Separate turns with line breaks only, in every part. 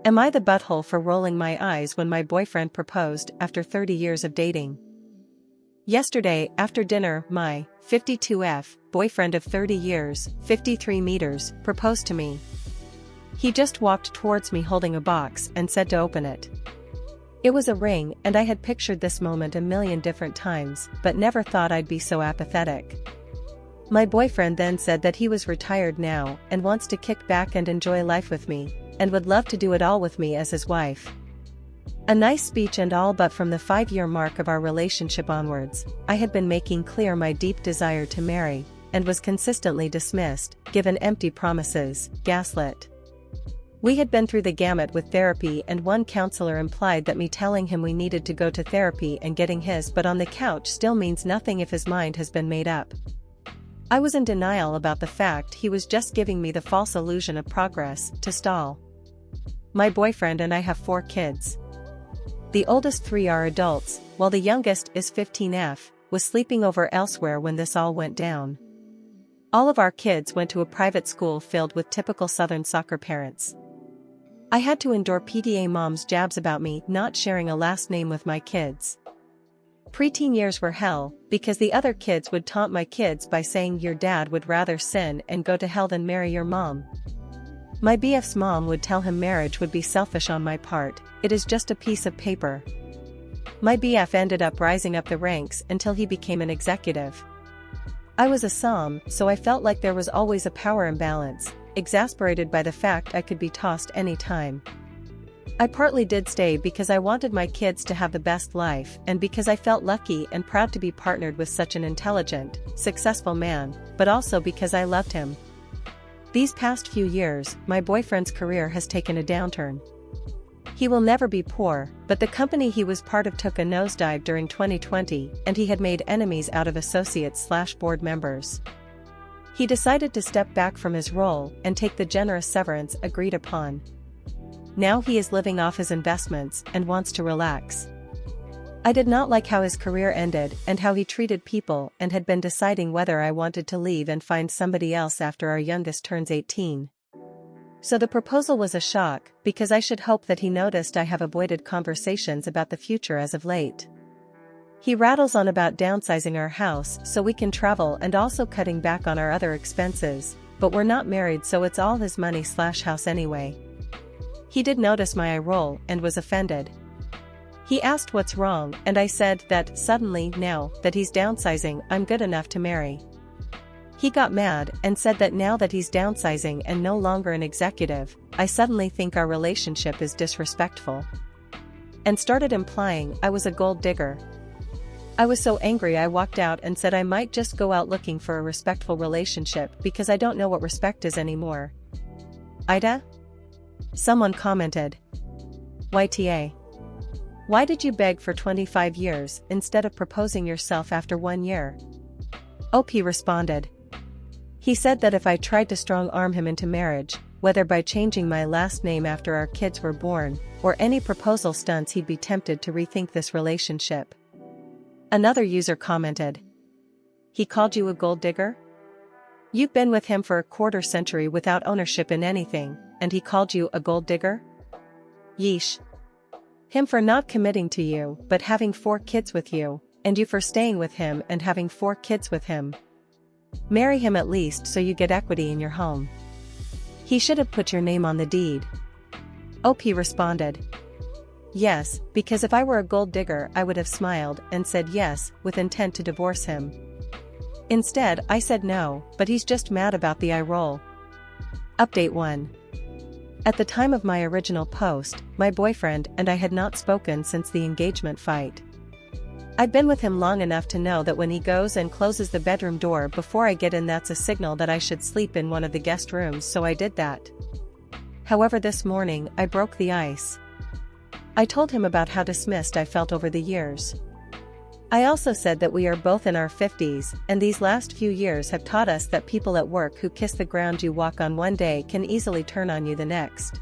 Am I the butthole for rolling my eyes when my boyfriend proposed after 30 years of dating? Yesterday, after dinner, my 52F boyfriend of 30 years, 53 meters, proposed to me. He just walked towards me holding a box and said to open it. It was a ring, and I had pictured this moment a million different times, but never thought I'd be so apathetic. My boyfriend then said that he was retired now and wants to kick back and enjoy life with me, and would love to do it all with me as his wife. A nice speech and all, but from the 5-year mark of our relationship onwards, I had been making clear my deep desire to marry, and was consistently dismissed, given empty promises, gaslit. We had been through the gamut with therapy, and one counselor implied that me telling him we needed to go to therapy and getting his butt on the couch still means nothing if his mind has been made up. I was in denial about the fact he was just giving me the false illusion of progress to stall. My boyfriend and I have 4 kids. The oldest 3 are adults, while the youngest is 15F, was sleeping over elsewhere when this all went down. All of our kids went to a private school filled with typical Southern soccer parents. I had to endure PTA moms' jabs about me not sharing a last name with my kids. Preteen years were hell, because the other kids would taunt my kids by saying your dad would rather sin and go to hell than marry your mom. My BF's mom would tell him marriage would be selfish on my part, it is just a piece of paper. My BF ended up rising up the ranks until he became an executive. I was a SOM, so I felt like there was always a power imbalance, exasperated by the fact I could be tossed any time. I partly did stay because I wanted my kids to have the best life and because I felt lucky and proud to be partnered with such an intelligent, successful man, but also because I loved him. These past few years, my boyfriend's career has taken a downturn. He will never be poor, but the company he was part of took a nosedive during 2020, and he had made enemies out of associates/board members. He decided to step back from his role and take the generous severance agreed upon. Now he is living off his investments and wants to relax. I did not like how his career ended and how he treated people, and had been deciding whether I wanted to leave and find somebody else after our youngest turns 18. So the proposal was a shock, because I should hope that he noticed I have avoided conversations about the future as of late. He rattles on about downsizing our house so we can travel and also cutting back on our other expenses, but we're not married, so it's all his money/house anyway. He did notice my eye roll and was offended. He asked what's wrong, and I said that suddenly, now that he's downsizing, I'm good enough to marry. He got mad and said that now that he's downsizing and no longer an executive, I suddenly think our relationship is disrespectful. And started implying I was a gold digger. I was so angry I walked out and said I might just go out looking for a respectful relationship because I don't know what respect is anymore. AITA? Someone commented. YTA. Why did you beg for 25 years instead of proposing yourself after 1 year? OP responded. He said that if I tried to strong-arm him into marriage, whether by changing my last name after our kids were born, or any proposal stunts, he'd be tempted to rethink this relationship. Another user commented. He called you a gold digger? You've been with him for a quarter century without ownership in anything, and he called you a gold digger? Yeesh. Him for not committing to you but having 4 kids with you, and you for staying with him and having 4 kids with him. Marry him at least so you get equity in your home. He should have put your name on the deed. OP responded. Yes, because if I were a gold digger I would have smiled and said yes, with intent to divorce him. Instead, I said no, but he's just mad about the eye roll. Update 1. At the time of my original post, my boyfriend and I had not spoken since the engagement fight. I'd been with him long enough to know that when he goes and closes the bedroom door before I get in, that's a signal that I should sleep in one of the guest rooms, so I did that. However, this morning, I broke the ice. I told him about how dismissed I felt over the years. I also said that we are both in our 50s, and these last few years have taught us that people at work who kiss the ground you walk on one day can easily turn on you the next.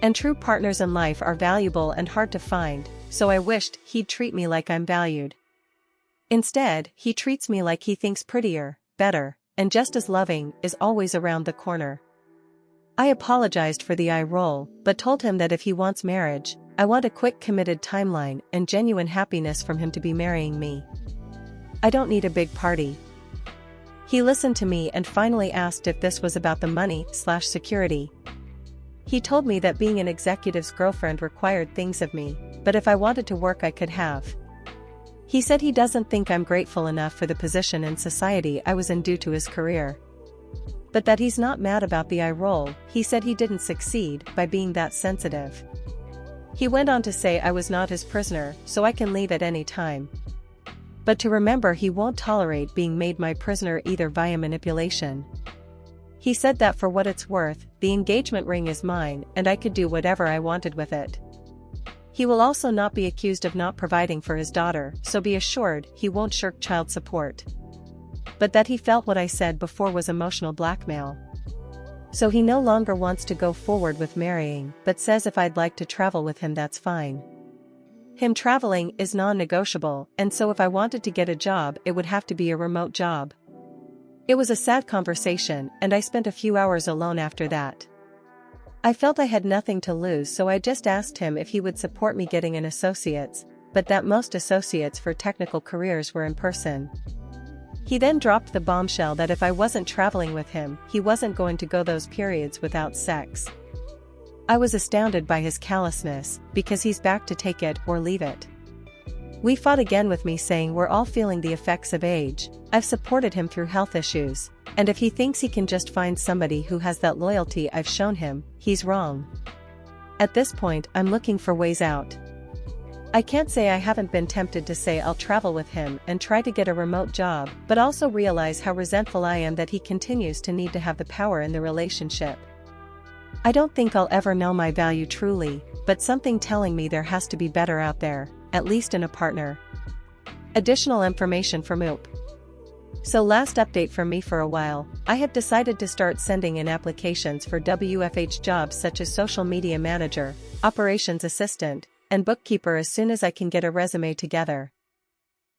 And true partners in life are valuable and hard to find, so I wished he'd treat me like I'm valued. Instead, he treats me like he thinks prettier, better, and just as loving is always around the corner. I apologized for the eye roll, but told him that if he wants marriage, I want a quick committed timeline and genuine happiness from him to be marrying me. I don't need a big party. He listened to me and finally asked if this was about the money/security. He told me that being an executive's girlfriend required things of me, but if I wanted to work I could have. He said he doesn't think I'm grateful enough for the position in society I was in due to his career. But that he's not mad about the eye roll. He said he didn't succeed by being that sensitive. He went on to say I was not his prisoner, so I can leave at any time. But to remember he won't tolerate being made my prisoner either via manipulation. He said that for what it's worth, the engagement ring is mine and I could do whatever I wanted with it. He will also not be accused of not providing for his daughter, so be assured he won't shirk child support. But that he felt what I said before was emotional blackmail. So he no longer wants to go forward with marrying, but says if I'd like to travel with him that's fine. Him traveling is non-negotiable, and so if I wanted to get a job it would have to be a remote job. It was a sad conversation and I spent a few hours alone after that. I felt I had nothing to lose, so I just asked him if he would support me getting an associate's, but that most associates for technical careers were in person. He then dropped the bombshell that if I wasn't traveling with him, he wasn't going to go those periods without sex. I was astounded by his callousness, because he's back to take it or leave it. We fought again with me saying we're all feeling the effects of age, I've supported him through health issues, and if he thinks he can just find somebody who has that loyalty I've shown him, he's wrong. At this point I'm looking for ways out. I can't say I haven't been tempted to say I'll travel with him and try to get a remote job, but also realize how resentful I am that he continues to need to have the power in the relationship. I don't think I'll ever know my value truly, but something telling me there has to be better out there, at least in a partner. Additional information from OOP. So last update from me for a while, I have decided to start sending in applications for WFH jobs such as social media manager, operations assistant, and bookkeeper as soon as I can get a resume together.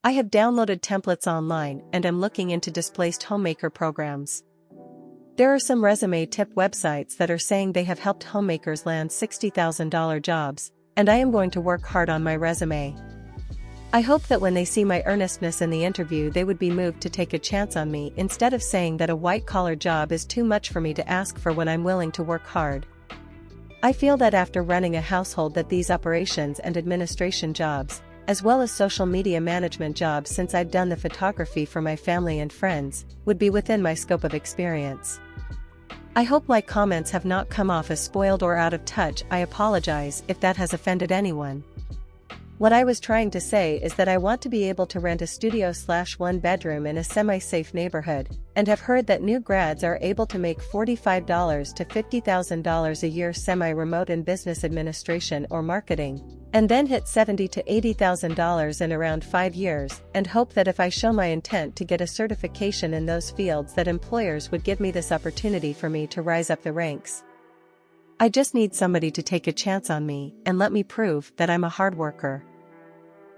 I have downloaded templates online and am looking into displaced homemaker programs. There are some resume tip websites that are saying they have helped homemakers land $60,000 jobs, and I am going to work hard on my resume. I hope that when they see my earnestness in the interview they would be moved to take a chance on me instead of saying that a white-collar job is too much for me to ask for when I'm willing to work hard. I feel that after running a household that these operations and administration jobs, as well as social media management jobs since I've done the photography for my family and friends, would be within my scope of experience. I hope my comments have not come off as spoiled or out of touch. I apologize if that has offended anyone. What I was trying to say is that I want to be able to rent a studio/one bedroom in a semi-safe neighborhood, and have heard that new grads are able to make $45,000 to $50,000 a year semi-remote in business administration or marketing, and then hit $70,000 to $80,000 in around 5 years, and hope that if I show my intent to get a certification in those fields that employers would give me this opportunity for me to rise up the ranks. I just need somebody to take a chance on me and let me prove that I'm a hard worker.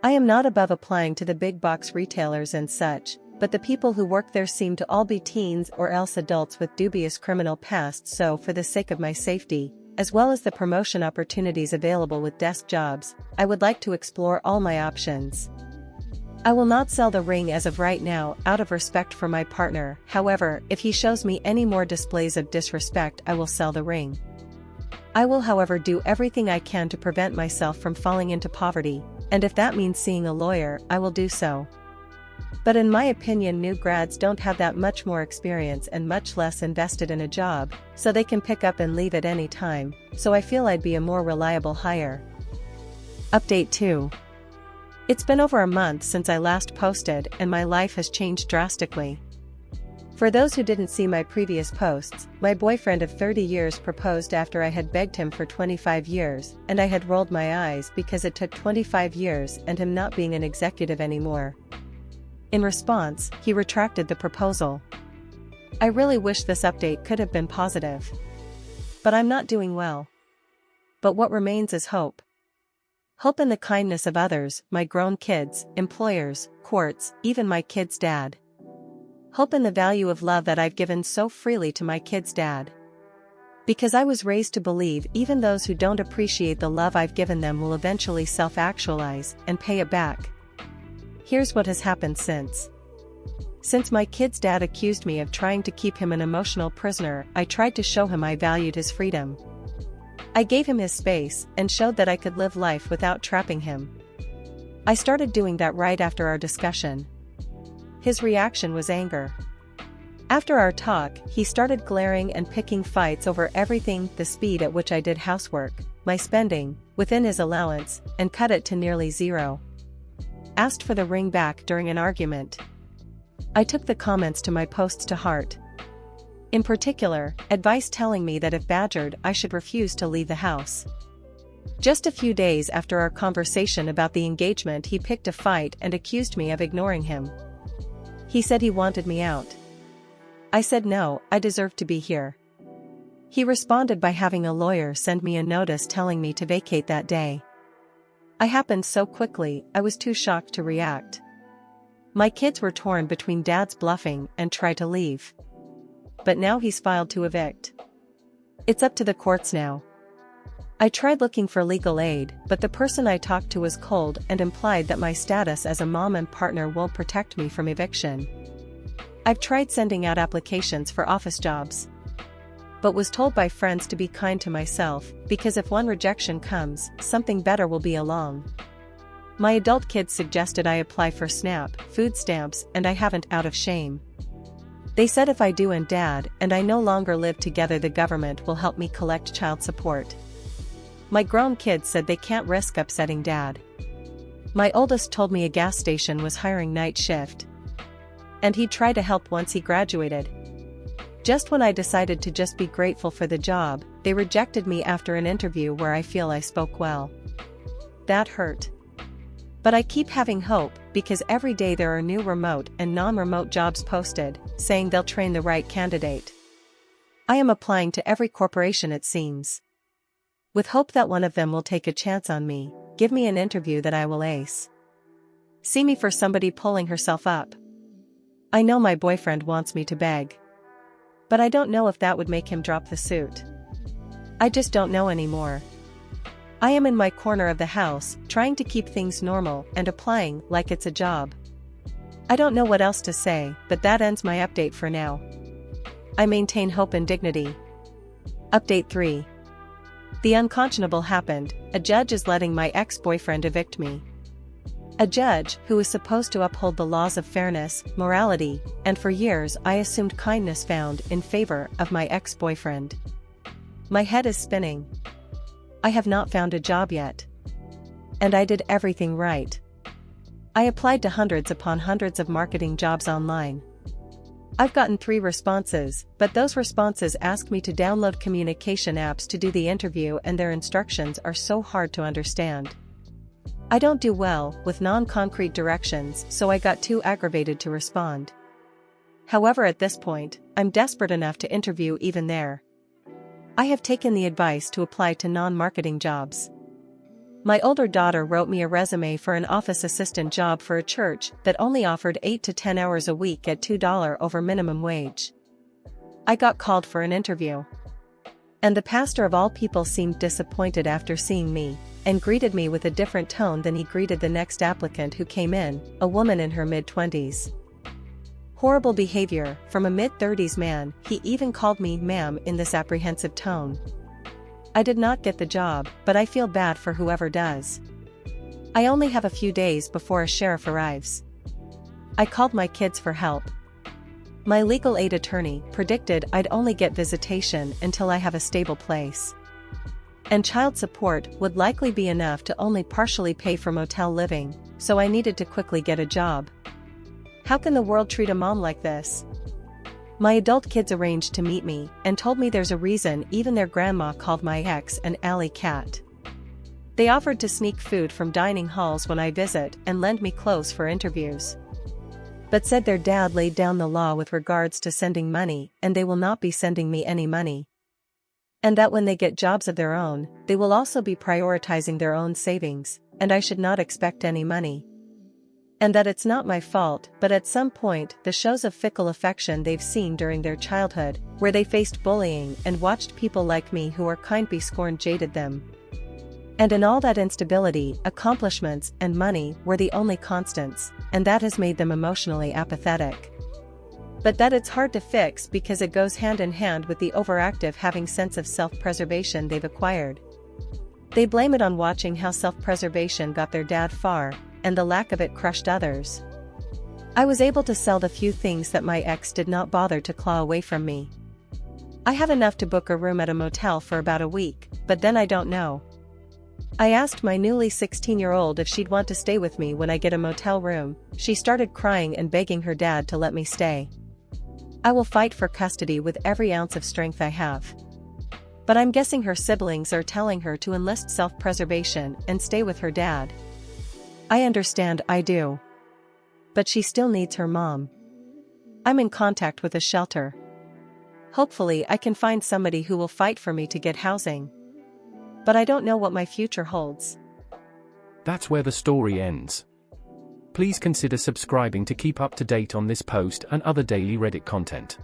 I am not above applying to the big box retailers and such, but the people who work there seem to all be teens or else adults with dubious criminal pasts, so for the sake of my safety, as well as the promotion opportunities available with desk jobs, I would like to explore all my options. I will not sell the ring as of right now out of respect for my partner. However, if he shows me any more displays of disrespect I will sell the ring. I will however do everything I can to prevent myself from falling into poverty, and if that means seeing a lawyer, I will do so. But in my opinion new grads don't have that much more experience and much less invested in a job, so they can pick up and leave at any time, so I feel I'd be a more reliable hire. Update 2. It's been over a month since I last posted and my life has changed drastically. For those who didn't see my previous posts, my boyfriend of 30 years proposed after I had begged him for 25 years, and I had rolled my eyes because it took 25 years and him not being an executive anymore. In response, he retracted the proposal. I really wish this update could have been positive. But I'm not doing well. But what remains is hope. Hope in the kindness of others, my grown kids, employers, courts, even my kid's dad. Hope in the value of love that I've given so freely to my kid's dad. Because I was raised to believe even those who don't appreciate the love I've given them will eventually self-actualize and pay it back. Here's what has happened since. Since my kid's dad accused me of trying to keep him an emotional prisoner, I tried to show him I valued his freedom. I gave him his space and showed that I could live life without trapping him. I started doing that right after our discussion. His reaction was anger. After our talk, he started glaring and picking fights over everything: the speed at which I did housework, my spending, within his allowance, and cut it to nearly zero. Asked for the ring back during an argument. I took the comments to my posts to heart. In particular, advice telling me that if badgered, I should refuse to leave the house. Just a few days after our conversation about the engagement, he picked a fight and accused me of ignoring him. He said he wanted me out. I said no, I deserved to be here. He responded by having a lawyer send me a notice telling me to vacate that day. It happened so quickly, I was too shocked to react. My kids were torn between dad's bluffing and try to leave. But now he's filed to evict. It's up to the courts now. I tried looking for legal aid, but the person I talked to was cold and implied that my status as a mom and partner won't protect me from eviction. I've tried sending out applications for office jobs, but was told by friends to be kind to myself, because if one rejection comes, something better will be along. My adult kids suggested I apply for SNAP, food stamps, and I haven't, out of shame. They said if I do and dad and I no longer live together, the government will help me collect child support. My grown kids said they can't risk upsetting dad. My oldest told me a gas station was hiring night shift, and he'd try to help once he graduated. Just when I decided to just be grateful for the job, they rejected me after an interview where I feel I spoke well. That hurt. But I keep having hope, because every day there are new remote and non-remote jobs posted, saying they'll train the right candidate. I am applying to every corporation, it seems, with hope that one of them will take a chance on me, give me an interview that I will ace. See me for somebody pulling herself up. I know my boyfriend wants me to beg, but I don't know if that would make him drop the suit. I just don't know anymore. I am in my corner of the house, trying to keep things normal and applying like it's a job. I don't know what else to say, but that ends my update for now. I maintain hope and dignity. Update 3. The unconscionable happened. A judge is letting my ex-boyfriend evict me. A judge who is supposed to uphold the laws of fairness, morality, and for years I assumed kindness, found in favor of my ex-boyfriend. My head is spinning. I have not found a job yet. And I did everything right. I applied to hundreds upon hundreds of marketing jobs online. I've gotten 3 responses, but those responses ask me to download communication apps to do the interview, and their instructions are so hard to understand. I don't do well with non-concrete directions, so I got too aggravated to respond. However, at this point, I'm desperate enough to interview even there. I have taken the advice to apply to non-marketing jobs. My older daughter wrote me a resume for an office assistant job for a church that only offered 8 to 10 hours a week at $2 over minimum wage. I got called for an interview. And the pastor of all people seemed disappointed after seeing me, and greeted me with a different tone than he greeted the next applicant who came in, a woman in her mid-20s. Horrible behavior from a mid-30s man. He even called me ma'am in this apprehensive tone. I did not get the job, but I feel bad for whoever does. I only have a few days before a sheriff arrives. I called my kids for help. My legal aid attorney predicted I'd only get visitation until I have a stable place. And child support would likely be enough to only partially pay for motel living, so I needed to quickly get a job. How can the world treat a mom like this? My adult kids arranged to meet me and told me there's a reason even their grandma called my ex an alley cat. They offered to sneak food from dining halls when I visit and lend me clothes for interviews, but said their dad laid down the law with regards to sending money, and they will not be sending me any money. And that when they get jobs of their own, they will also be prioritizing their own savings, and I should not expect any money. And that it's not my fault, but at some point, the shows of fickle affection they've seen during their childhood, where they faced bullying and watched people like me who are kind be scorned jaded them. And in all that instability, accomplishments and money were the only constants, and that has made them emotionally apathetic. But that it's hard to fix because it goes hand in hand with the overactive having sense of self-preservation they've acquired. They blame it on watching how self-preservation got their dad far, and the lack of it crushed others. I was able to sell the few things that my ex did not bother to claw away from me. I have enough to book a room at a motel for about a week, but then I don't know. I asked my newly 16-year-old if she'd want to stay with me when I get a motel room. She started crying and begging her dad to let me stay. I will fight for custody with every ounce of strength I have. But I'm guessing her siblings are telling her to enlist self-preservation and stay with her dad. I understand, I do. But she still needs her mom. I'm in contact with a shelter. Hopefully I can find somebody who will fight for me to get housing. But I don't know what my future holds.
That's where the story ends. Please consider subscribing to keep up to date on this post and other daily Reddit content.